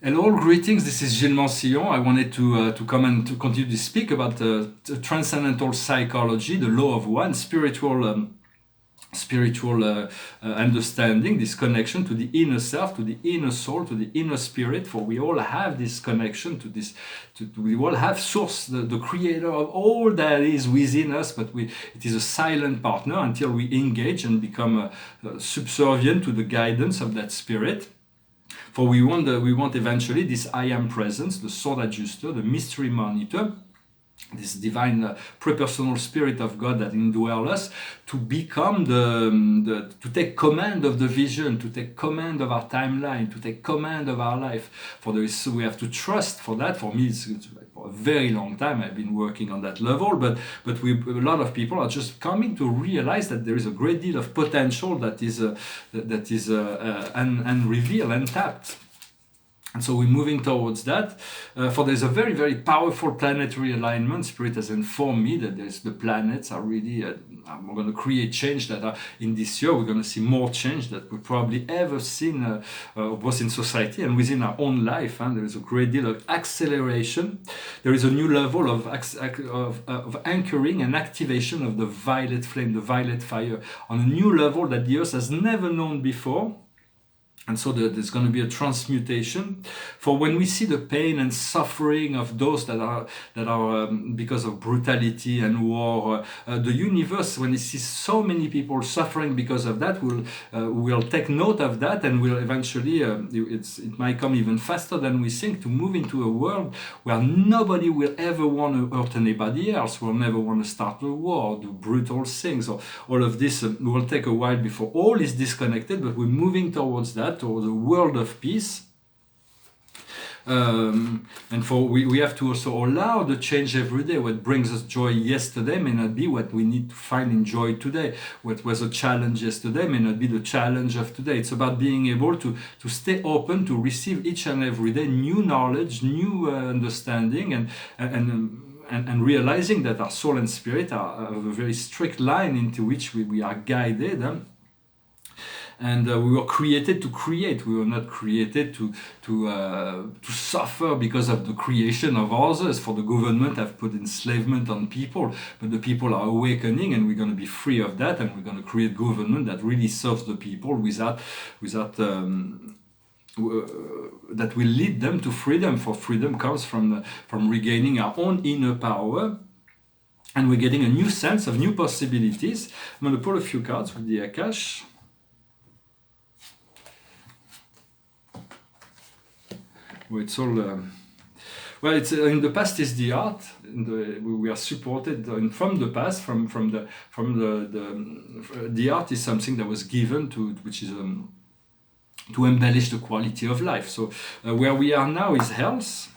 Hello, greetings. This is Gilles Mansillon. I wanted to come and to continue to speak about transcendental psychology, the law of one, spiritual understanding, this connection to the inner self, to the inner soul, to the inner spirit. For we all have this connection to this. We all have source, the creator of all that is within us, but it is a silent partner until we engage and become subservient to the guidance of that spirit. For we want eventually this I am presence, the sword adjuster, the mystery monitor, this divine prepersonal spirit of God that indwells us, to become to take command of the vision, to take command of our timeline, to take command of our life. We have to trust for that. For me, it's for a very long time I've been working on that level, but a lot of people are just coming to realize that there is a great deal of potential that is unrevealed, untapped. And so we're moving towards that. For there's a very, very powerful planetary alignment. Spirit has informed me that the planets are really we're going to create change that are in this year. We're going to see more change that we've probably ever seen, both in society and within our own life. And there is a great deal of acceleration. There is a new level of anchoring and activation of the violet flame, the violet fire, on a new level that the Earth has never known before. And so there's going to be a transmutation. For when we see the pain and suffering of those that are because of brutality and war, the universe, when it sees so many people suffering because of that, will take note of that, and will eventually, it might come even faster than we think, to move into a world where nobody will ever want to hurt anybody else, will never want to start a war, do brutal things, or all of this will take a while before all is disconnected, but we're moving towards that, towards a world of peace. And we have to also allow the change every day. What brings us joy yesterday may not be what we need to find in joy today. What was a challenge yesterday may not be the challenge of today. It's about being able to stay open, to receive each and every day new knowledge, new understanding, and realizing that our soul and spirit are a very strict line into which we are guided. And we were created to create. We were not created to suffer because of the creation of others. For the government have put enslavement on people, but the people are awakening, and we're going to be free of that, and we're going to create government that really serves the people without that will lead them to freedom. For freedom comes from regaining our own inner power. And we're getting a new sense of new possibilities. I'm going to pull a few cards with the Akash. It's all well. It's in the past is the art. We are supported from the past. The art is something that was given to, which is to embellish the quality of life. So where we are now is health.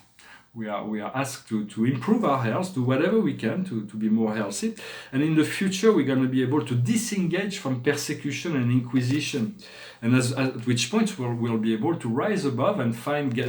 We are asked to improve our health, do whatever we can to be more healthy. And in the future, we're going to be able to disengage from persecution and inquisition. And at which point we'll be able to rise above and find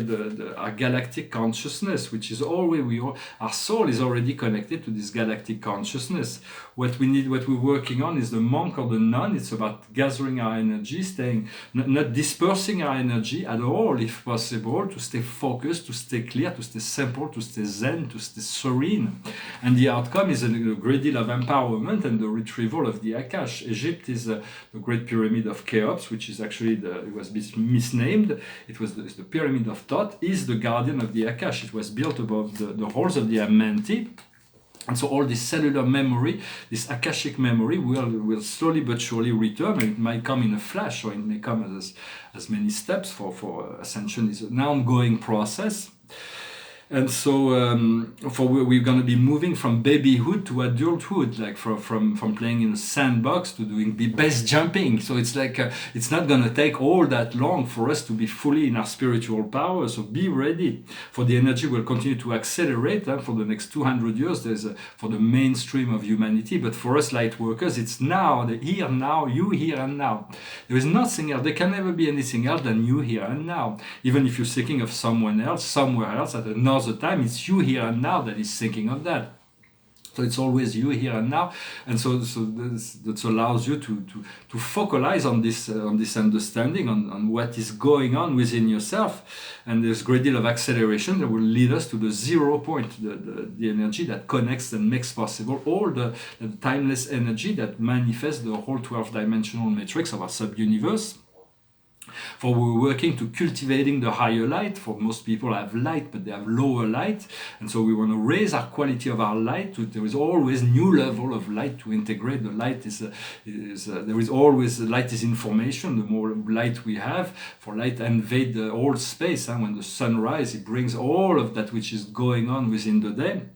our galactic consciousness, which is always our soul is already connected to this galactic consciousness. What we're working on is the monk or the nun. It's about gathering our energy, staying, not dispersing our energy at all, if possible, to stay focused, to stay clear, to stay simple, to stay zen, to stay serene. And the outcome is a great deal of empowerment and the retrieval of the Akash. Egypt is the Great Pyramid of Cheops, which is actually it was misnamed. It was the Pyramid of Thoth, is the guardian of the Akash. It was built above the halls of the Amenti. And so all this cellular memory, this Akashic memory will slowly but surely return. It might come in a flash, or it may come as many steps. For ascension is an ongoing process. And so we're going to be moving from babyhood to adulthood, like from playing in a sandbox to doing the best jumping. So it's like it's not going to take all that long for us to be fully in our spiritual power. So be ready. For the energy will continue to accelerate for the next 200 years. For the mainstream of humanity, but for us light workers, it's now, the here, now, you here and now. There is nothing else. There can never be anything else than you here and now. Even if you're thinking of someone else, somewhere else, at another time, it's you here and now that is thinking of that. So it's always you here and now, and so that allows you to focalize on this understanding on what is going on within yourself, and there's a great deal of acceleration that will lead us to the 0 point, the energy that connects and makes possible all the timeless energy that manifests the whole 12-dimensional matrix of our sub-universe. For we're working to cultivating the higher light. For most people have light, but they have lower light, and so we want to raise our quality of our light. There is always new level of light to integrate. The light there is always light is information. The more light we have, for light invade the whole space. And when the sun rises, it brings all of that which is going on within the day.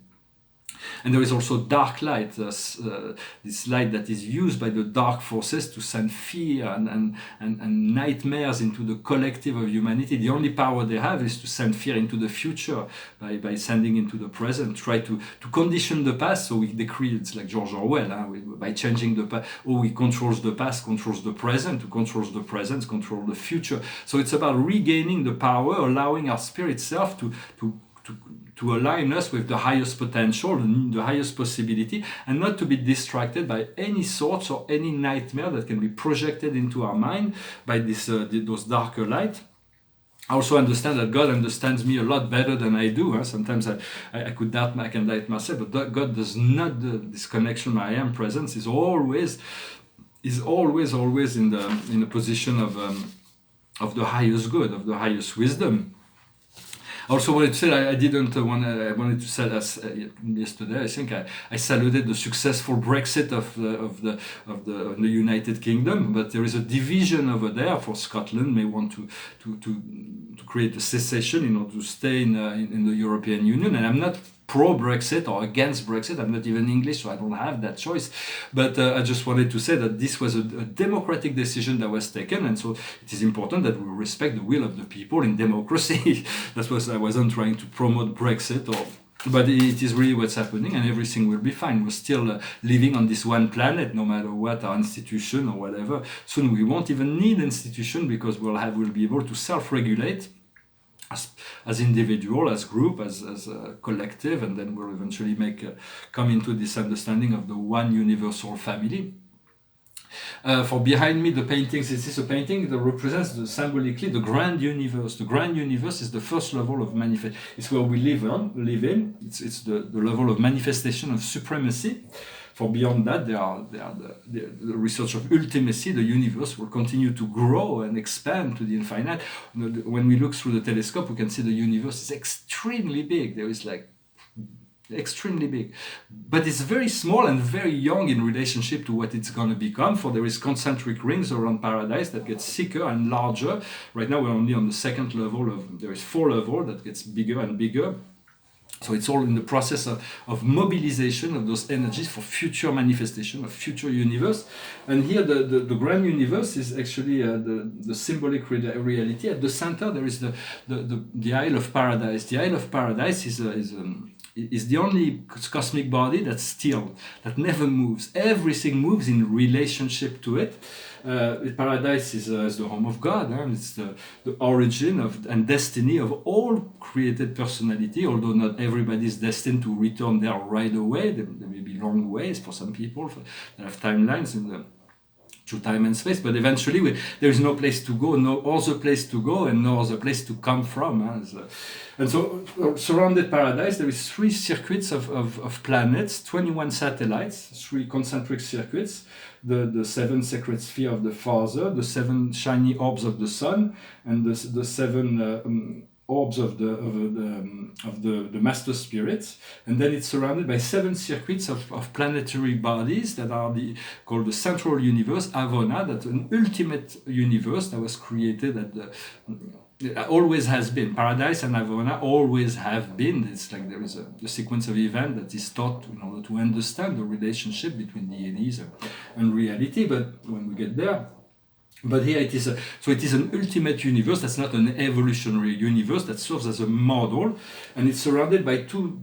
And there is also dark light, this light that is used by the dark forces to send fear and nightmares into the collective of humanity. The only power they have is to send fear into the future by sending into the present, try to condition the past. So we decree, it's like George Orwell, by changing the past, we controls the past, controls the present, who controls the present, control the future. So it's about regaining the power, allowing our spirit self to align us with the highest potential, the highest possibility, and not to be distracted by any thoughts or any nightmare that can be projected into our mind by those darker light. I also understand that God understands me a lot better than I do. Sometimes I could doubt myself, but God does not. This connection, my I am presence, is always in the position of the highest good, of the highest wisdom. I also wanted to say I wanted to say yesterday. I think I saluted the successful Brexit of the United Kingdom, but there is a division over there. For Scotland may want to create a cessation in order to stay in the European Union, and I'm not pro-Brexit or against Brexit. I'm not even English, so I don't have that choice. But I just wanted to say that this was a democratic decision that was taken, and so it is important that we respect the will of the people in democracy. That's what I wasn't trying to promote Brexit, but it is really what's happening, and everything will be fine. We're still living on this one planet, no matter what our institution or whatever. Soon we won't even need institution because we'll be able to self-regulate. As individual, as group, as a collective, and then we'll eventually come into this understanding of the one universal family. For behind me, the paintings, this is a painting that represents symbolically the grand universe. The grand universe is the first level of manifest. It's where we live in. It's the level of manifestation of supremacy. For beyond that, the research of ultimacy. The universe will continue to grow and expand to the infinite. When we look through the telescope, we can see the universe is extremely big. There is extremely big, but it's very small and very young in relationship to what it's going to become. For there is concentric rings around paradise that get thicker and larger. Right now we're only on the second level there is 4 levels that gets bigger and bigger. So it's all in the process of mobilization of those energies for future manifestation of future universe. And here the grand universe is actually the symbolic reality. At the center there is the Isle of Paradise. The Isle of Paradise is the only cosmic body that's still, that never moves. Everything moves in relationship to it. Paradise is the home of God, and it's the origin and destiny of all created personality, although not everybody is destined to return there right away. There may be long ways for some people that have timelines through time and space, but eventually there is no place to go, no other place to go, and no other place to come from. And so surrounded paradise, there is 3 circuits of planets, 21 satellites, 3 concentric circuits, the 7 sacred sphere of the Father, the 7 shiny orbs of the Sun, and the 7 orbs of the master spirits. And then it's surrounded by 7 circuits of planetary bodies that are called the central universe, Avona, that's an ultimate universe that was created always has been. Paradise and Avona always have been. It's like there is a sequence of events that is taught in order to understand the relationship between deities and reality. But when we get there, but here it is an ultimate universe. That's not an evolutionary universe that serves as a model, and it's surrounded by two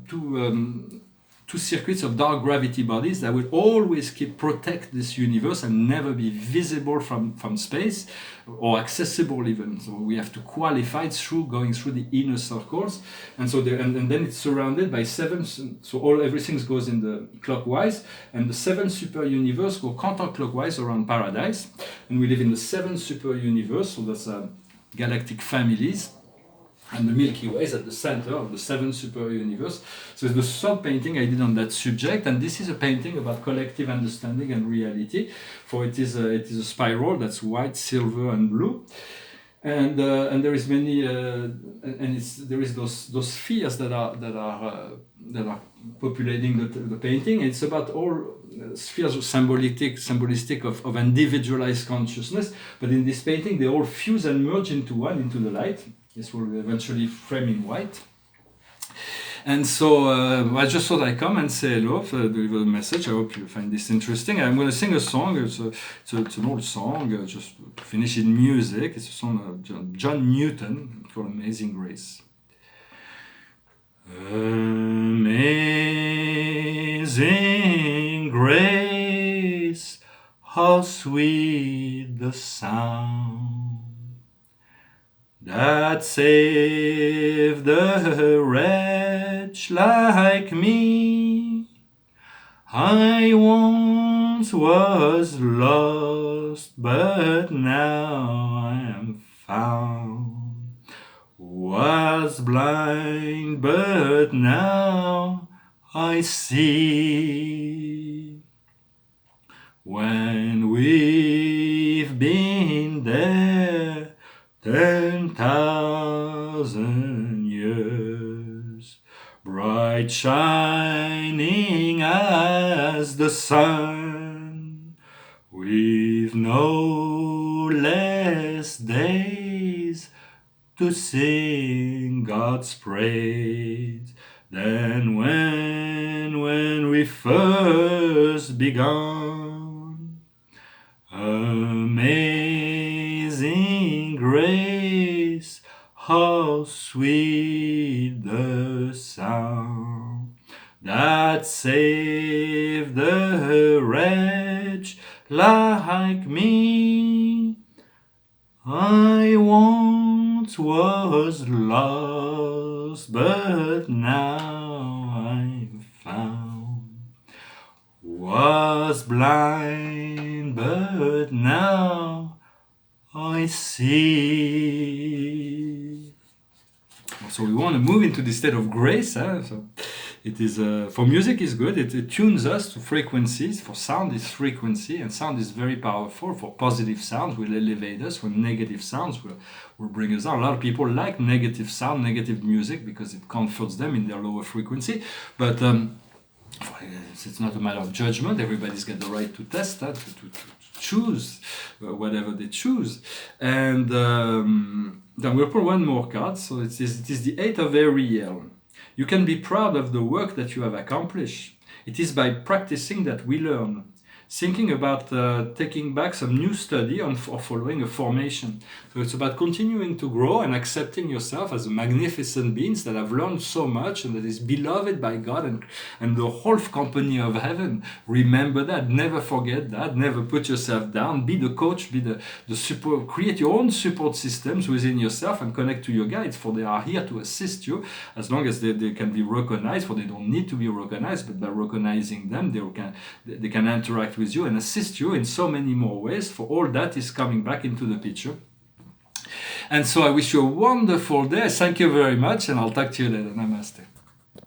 two circuits of dark gravity bodies that will always protect this universe and never be visible from space or accessible even. So we have to qualify it through going through the inner circles, and so and then it's surrounded by seven. So everything goes in the clockwise, and the seven super universe go counterclockwise around paradise, and we live in the seven super universe. So that's galactic families. And the Milky Way is at the center of the seven super universe. So it's the third painting I did on that subject, and this is a painting about collective understanding and reality. For it is a spiral that's white, silver, and blue, and there is many there is those spheres that are populating the painting. It's about all spheres of symbolistic of individualized consciousness, but in this painting they all fuse and merge into one, into the light. This will eventually frame in white. And so I just thought I'd come and say hello, deliver a message. I hope you find this interesting. I'm going to sing a song. It's an old song, just to finish in music. It's a song of John Newton called Amazing Grace. Amazing grace, how sweet the sound that saved a wretch like me. I once was lost, but now I am found. Was blind, but now I see. When we've been there 10,000 years, bright shining as the sun, we've no less days to sing God's praise than when we first begun. Amazing grace, how sweet the sound that saved a wretch like me. I once was lost, but now I'm found. Was blind, but now I see. So we want to move into the state of grace. So it is for music is good. It tunes us to frequencies. For sound is frequency, and sound is very powerful. For positive sounds will elevate us. For negative sounds will bring us down. A lot of people like negative sound, negative music, because it comforts them in their lower frequency. But it's not a matter of judgment. Everybody's got the right to test that, to choose whatever they choose. And then we'll put one more card. So it is the Eight of Ariel. You can be proud of the work that you have accomplished. It is by practicing that we learn. Thinking about taking back some new study or following a formation. So it's about continuing to grow and accepting yourself as a magnificent beings that have learned so much and that is beloved by God and the whole company of heaven. Remember that. Never forget that. Never put yourself down. Be the coach. Be the support. Create your own support systems within yourself and connect to your guides, for they are here to assist you as long as they can be recognized, for they don't need to be recognized, but by recognizing them, they can interact with you and assist you in so many more ways. For all that is coming back into the picture. And so I wish you a wonderful day. Thank you very much, and I'll talk to you later. Namaste.